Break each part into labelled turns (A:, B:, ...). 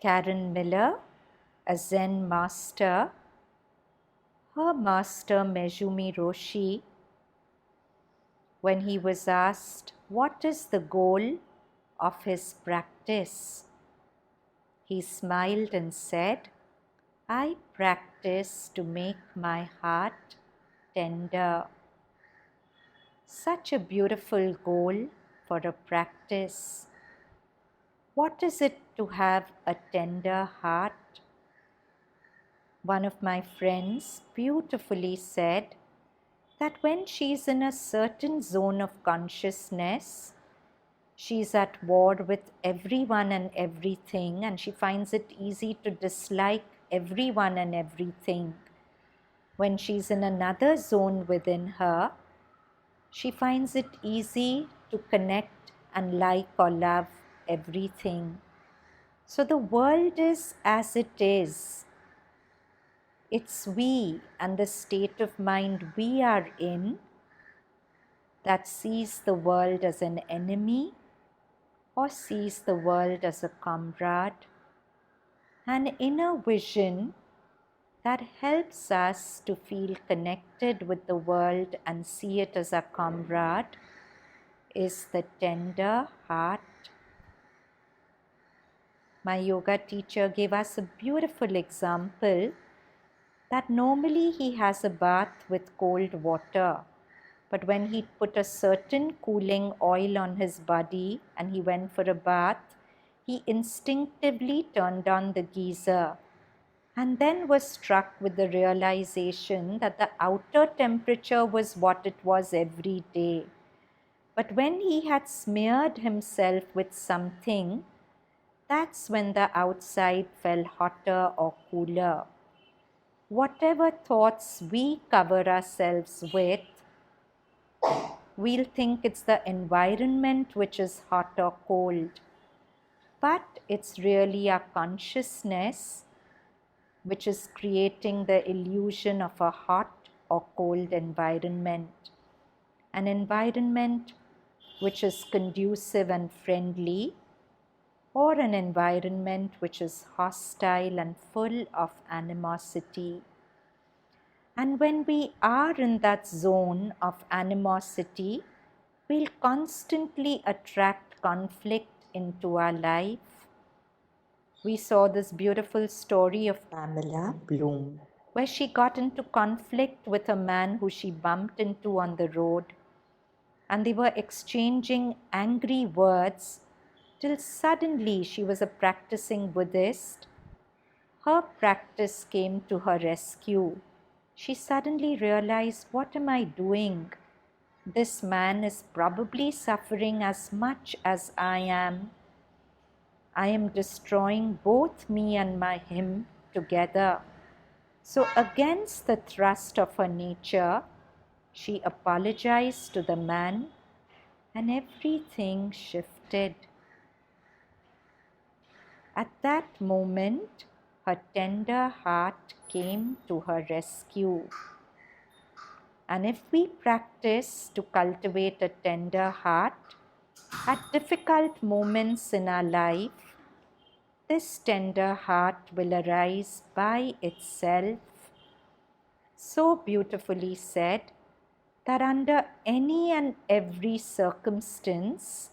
A: Karen Miller, a Zen master, her master Maezumi Roshi, when he was asked what is the goal of his practice, he smiled and said, "I practice to make my heart tender." Such a beautiful goal for a practice. What is it to have a tender heart? One of my friends beautifully said that when she's in a certain zone of consciousness, she's at war with everyone and everything, and she finds it easy to dislike everyone and everything. When she's in another zone within her, she finds it easy to connect and like or love everything. So the world is as it is. It's we and the state of mind we are in that sees the world as an enemy or sees the world as a comrade, an inner vision that helps us to feel connected with the world and see it as a comrade is the tender heart. My yoga teacher gave us a beautiful example that normally he has a bath with cold water, but when he put a certain cooling oil on his body and he went for a bath, he instinctively turned on the geyser and then was struck with the realization that the outer temperature was what it was every day. But when he had smeared himself with something, that's when the outside felt hotter or cooler. Whatever thoughts we cover ourselves with, we'll think it's the environment which is hot or cold. But it's really our consciousness which is creating the illusion of a hot or cold environment. An environment which is conducive and friendly, or an environment which is hostile and full of animosity. And when we are in that zone of animosity, we'll constantly attract conflict into our life. We saw this beautiful story of Pamela Bloom, where she got into conflict with a man who she bumped into on the road, and they were exchanging angry words till suddenly she was a practicing Buddhist. Her practice came to her rescue. She suddenly realized, what am I doing? This man is probably suffering as much as I am. I am destroying both me and him together. So against the thrust of her nature, she apologized to the man and everything shifted. At that moment, her tender heart came to her rescue. And if we practice to cultivate a tender heart at difficult moments in our life, this tender heart will arise by itself. So beautifully said that under any and every circumstance,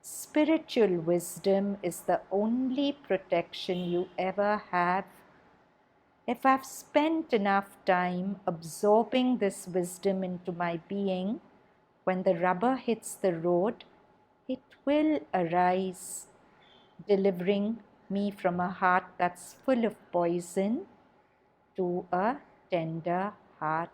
A: spiritual wisdom is the only protection you ever have. If I've spent enough time absorbing this wisdom into my being, when the rubber hits the road, it will arise, delivering me from a heart that's full of poison to a tender heart.